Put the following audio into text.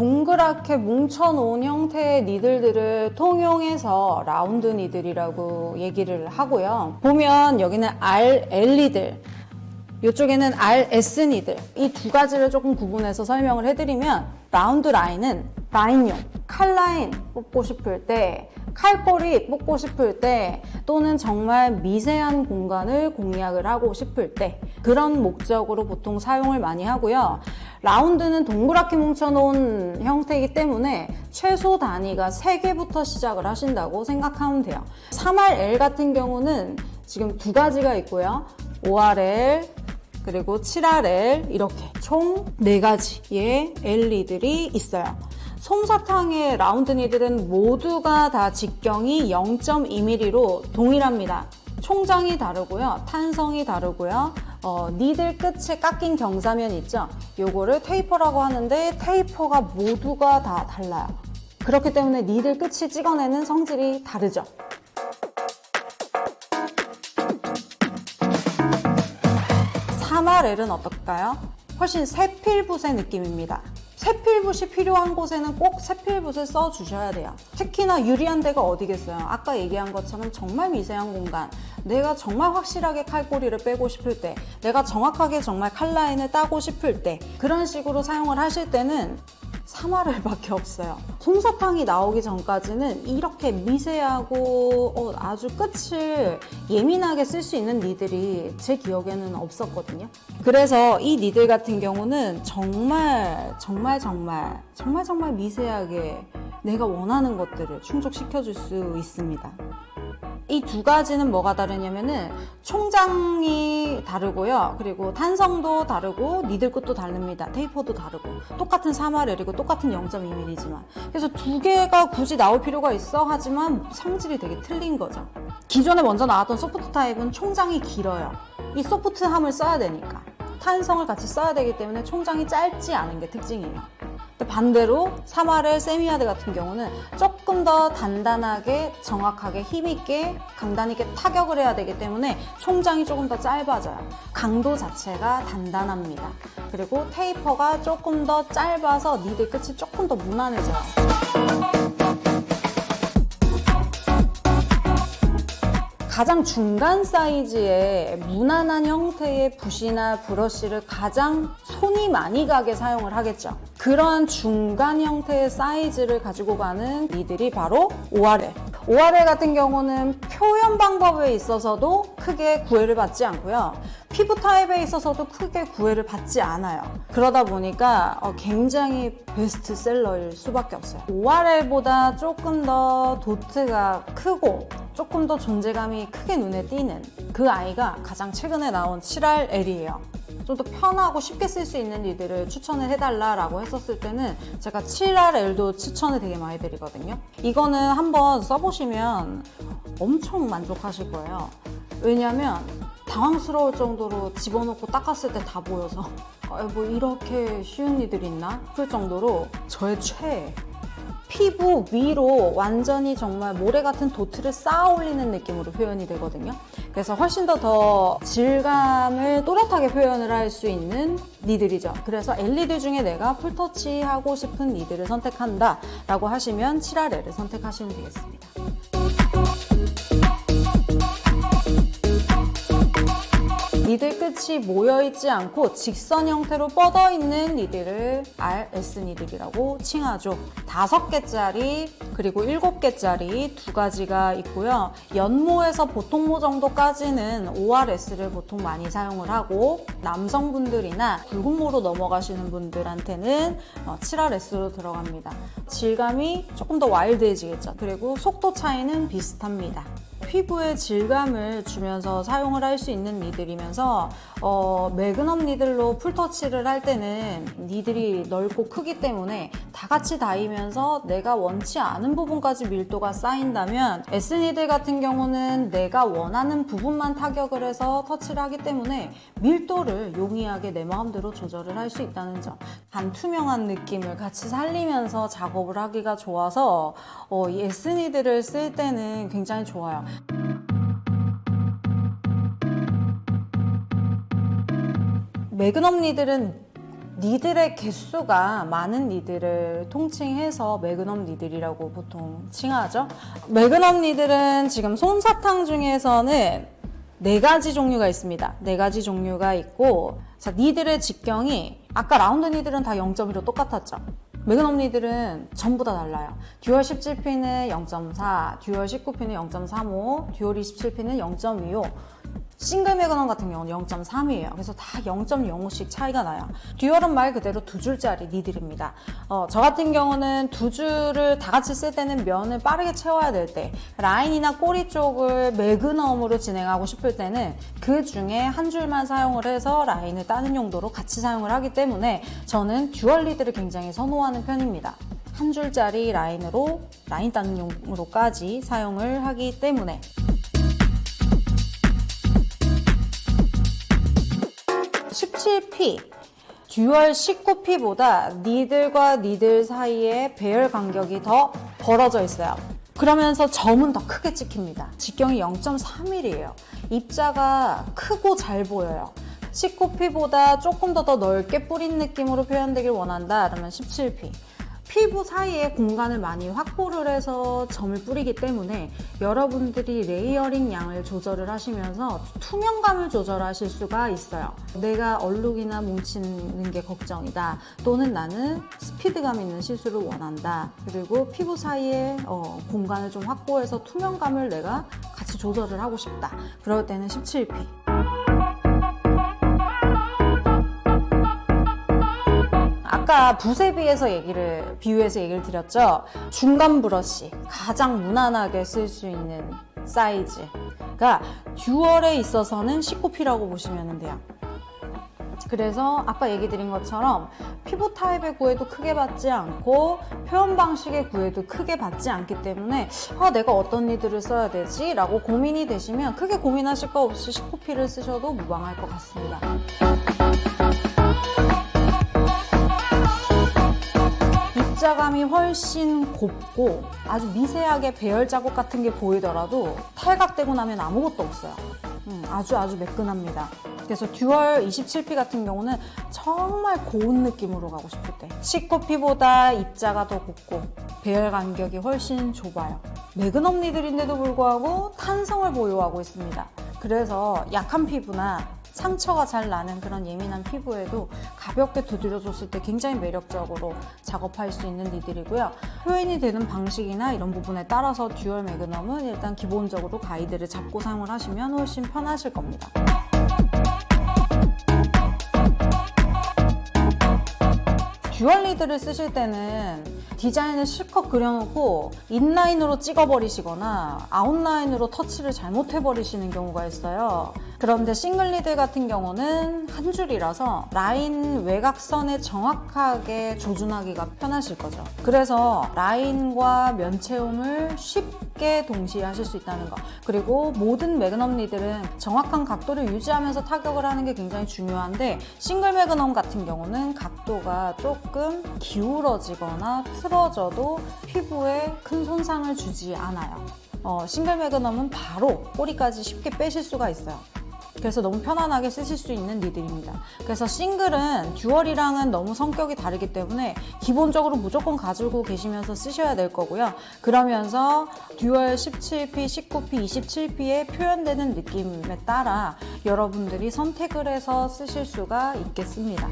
동그랗게 뭉쳐놓은 형태의 니들들을 통용해서 라운드 니들이라고 얘기를 하고요. 보면 여기는 R, L 니들, 이쪽에는 R, S 니들, 이 두 가지를 조금 구분해서 설명을 해드리면, 라운드 라인은 라인용, 칼라인 뽑고 싶을 때, 칼꼬리 뽑고 싶을 때, 또는 정말 미세한 공간을 공략을 하고 싶을 때, 그런 목적으로 보통 사용을 많이 하고요. 라운드는 동그랗게 뭉쳐놓은 형태이기 때문에 최소 단위가 3개부터 시작을 하신다고 생각하면 돼요. 3RL 같은 경우는 지금 두 가지가 있고요. 5RL, 그리고 7RL, 이렇게 총 4가지의 L리들이 있어요. 솜사탕의 라운드 니들은 모두가 다 직경이 0.2mm로 동일합니다. 총장이 다르고요, 탄성이 다르고요, 니들 끝에 깎인 경사면 있죠? 요거를 테이퍼라고 하는데 테이퍼가 모두가 다 달라요. 그렇기 때문에 니들 끝이 찍어내는 성질이 다르죠. (3RL은) 어떨까요? 훨씬 세필붓의 느낌입니다. 세필붓이 필요한 곳에는 꼭 세필붓을 써주셔야 돼요. 특히나 유리한 데가 어디겠어요. 아까 얘기한 것처럼 정말 미세한 공간, 내가 정말 확실하게 칼꼬리를 빼고 싶을 때, 내가 정확하게 정말 칼라인을 따고 싶을 때, 그런 식으로 사용을 하실 때는 3RL밖에 없어요. 솜사탕이 나오기 전까지는 이렇게 미세하고 아주 끝을 예민하게 쓸 수 있는 니들이 제 기억에는 없었거든요. 그래서 이 니들 같은 경우는 정말 미세하게 내가 원하는 것들을 충족시켜줄 수 있습니다. 이 두 가지는 뭐가 다르냐면은 총장이 다르고요. 그리고 탄성도 다르고 니들 끝도 다릅니다. 테이퍼도 다르고 똑같은 3RL이고 똑같은 0.2mm지만 그래서 두 개가 굳이 나올 필요가 있어 하지만 성질이 되게 틀린 거죠. 기존에 먼저 나왔던 소프트 타입은 총장이 길어요. 이 소프트함을 써야 되니까 탄성을 같이 써야 되기 때문에 총장이 짧지 않은 게 특징이에요. 반대로 3RL 세미하드 같은 경우는 조금 더 단단하게 정확하게 힘있게 강단 있게 타격을 해야 되기 때문에 총장이 조금 더 짧아져요. 강도 자체가 단단합니다. 그리고 테이퍼가 조금 더 짧아서 니들 끝이 조금 더 무난해져요. 가장 중간 사이즈의 무난한 형태의 붓이나 브러쉬를 가장 손이 많이 가게 사용을 하겠죠. 그런 중간 형태의 사이즈를 가지고 가는 니들이 바로 5RL. 5RL 같은 경우는 표현 방법에 있어서도 크게 구애를 받지 않고요. 피부 타입에 있어서도 크게 구애를 받지 않아요. 그러다 보니까 굉장히 베스트셀러일 수밖에 없어요. 5RL보다 조금 더 도트가 크고 조금 더 존재감이 크게 눈에 띄는 그 아이가 가장 최근에 나온 7RL이에요. 좀 더 편하고 쉽게 쓸 수 있는 니들을 추천을 해달라고 했었을 때는 제가 7RL도 추천을 되게 많이 드리거든요. 이거는 한번 써보시면 엄청 만족하실 거예요. 왜냐면 당황스러울 정도로 집어넣고 닦았을 때 다 보여서 뭐 이렇게 쉬운 니들이 있나? 싶을 정도로 저의 최애. 피부 위로 완전히 정말 모래 같은 도트를 쌓아 올리는 느낌으로 표현이 되거든요. 그래서 훨씬 더 질감을 또렷하게 표현을 할 수 있는 니들이죠. 그래서 L니들 중에 내가 풀터치 하고 싶은 니들을 선택한다 라고 하시면 7RL을 선택하시면 되겠습니다. 니들 끝이 모여있지 않고 직선 형태로 뻗어있는 니들을 RS 니들이라고 칭하죠. 5개짜리 그리고 7개짜리 두 가지가 있고요. 연모에서 보통모 정도까지는 5RS를 보통 많이 사용을 하고 남성분들이나 굵은모로 넘어가시는 분들한테는 7RS로 들어갑니다. 질감이 조금 더 와일드해지겠죠. 그리고 속도 차이는 비슷합니다. 피부에 질감을 주면서 사용을 할 수 있는 니들이면서 매그넘 니들로 풀터치를 할 때는 니들이 넓고 크기 때문에 다 같이 닿으면서 내가 원치 않은 부분까지 밀도가 쌓인다면 S 니들 같은 경우는 내가 원하는 부분만 타격을 해서 터치를 하기 때문에 밀도를 용이하게 내 마음대로 조절을 할 수 있다는 점. 반투명한 느낌을 같이 살리면서 작업을 하기가 좋아서 이 S 니들을 쓸 때는 굉장히 좋아요. 매그넘 니들은 니들의 개수가 많은 니들을 통칭해서 매그넘 니들이라고 보통 칭하죠. 매그넘 니들은 지금 솜사탕 중에서는 4가지 종류가 있습니다. 4가지 종류가 있고, 자, 니들의 직경이 아까 라운드 니들은 다 0.2로 똑같았죠. 매그넘 니들은 전부 다 달라요. 듀얼 17P는 0.4, 듀얼 19P는 0.35, 듀얼 27P는 0.25, 싱글 매그넘 같은 경우는 0.3이에요. 그래서 다 0.05씩 차이가 나요. 듀얼은 말 그대로 2줄짜리 니들입니다. 저 같은 경우는 2줄을 다 같이 쓸 때는 면을 빠르게 채워야 될 때, 라인이나 꼬리 쪽을 매그넘으로 진행하고 싶을 때는 그 중에 한 줄만 사용을 해서 라인을 따는 용도로 같이 사용을 하기 때문에 저는 듀얼 니들을 굉장히 선호하는 편입니다. 한 줄짜리 라인으로 라인 따는 용으로까지 사용을 하기 때문에. 17P, 듀얼 19P보다 니들과 니들 사이에 배열 간격이 더 벌어져 있어요. 그러면서 점은 더 크게 찍힙니다. 직경이 0.3mm예요. 입자가 크고 잘 보여요. 19P보다 조금 더 넓게 뿌린 느낌으로 표현되길 원한다 그러면 17P. 피부 사이에 공간을 많이 확보를 해서 점을 뿌리기 때문에 여러분들이 레이어링 양을 조절을 하시면서 투명감을 조절하실 수가 있어요. 내가 얼룩이나 뭉치는 게 걱정이다. 또는 나는 스피드감 있는 시술을 원한다. 그리고 피부 사이에 공간을 좀 확보해서 투명감을 내가 같이 조절을 하고 싶다. 그럴 때는 17P. 아까 붓에 비유해서 얘기를 드렸죠. 중간 브러쉬, 가장 무난하게 쓸 수 있는 사이즈가 듀얼에 있어서는 19P라고 보시면 돼요. 그래서 아까 얘기 드린 것처럼 피부 타입의 구애도 크게 받지 않고 표현 방식의 구애도 크게 받지 않기 때문에 내가 어떤 니들을 써야 되지? 라고 고민이 되시면 크게 고민하실 거 없이 19P를 쓰셔도 무방할 것 같습니다. 입자감이 훨씬 곱고 아주 미세하게 배열 자국 같은 게 보이더라도 탈각되고 나면 아무것도 없어요. 아주 매끈합니다. 그래서 듀얼 27P 같은 경우는 정말 고운 느낌으로 가고 싶을 때 19P보다 입자가 더 곱고 배열 간격이 훨씬 좁아요. 매그넘 니들인데도 불구하고 탄성을 보유하고 있습니다. 그래서 약한 피부나 상처가 잘 나는 그런 예민한 피부에도 가볍게 두드려줬을 때 굉장히 매력적으로 작업할 수 있는 니들이고요. 표현이 되는 방식이나 이런 부분에 따라서 듀얼 매그넘은 일단 기본적으로 가이드를 잡고 사용을 하시면 훨씬 편하실 겁니다. 듀얼 니들을 쓰실 때는 디자인을 실컷 그려놓고 인라인으로 찍어버리시거나 아웃라인으로 터치를 잘못해버리시는 경우가 있어요. 그런데 싱글 니들 같은 경우는 한 줄이라서 라인 외곽선에 정확하게 조준하기가 편하실 거죠. 그래서 라인과 면 채움을 쉽게 동시에 하실 수 있다는 거. 그리고 모든 매그넘 니들은 정확한 각도를 유지하면서 타격을 하는 게 굉장히 중요한데 싱글 매그넘 같은 경우는 각도가 조금 기울어지거나 틀어져도 피부에 큰 손상을 주지 않아요. 싱글 매그넘은 바로 꼬리까지 쉽게 빼실 수가 있어요. 그래서 너무 편안하게 쓰실 수 있는 니들입니다. 그래서 싱글은 듀얼이랑은 너무 성격이 다르기 때문에 기본적으로 무조건 가지고 계시면서 쓰셔야 될 거고요. 그러면서 듀얼 17P, 19P, 27P에 표현되는 느낌에 따라 여러분들이 선택을 해서 쓰실 수가 있겠습니다.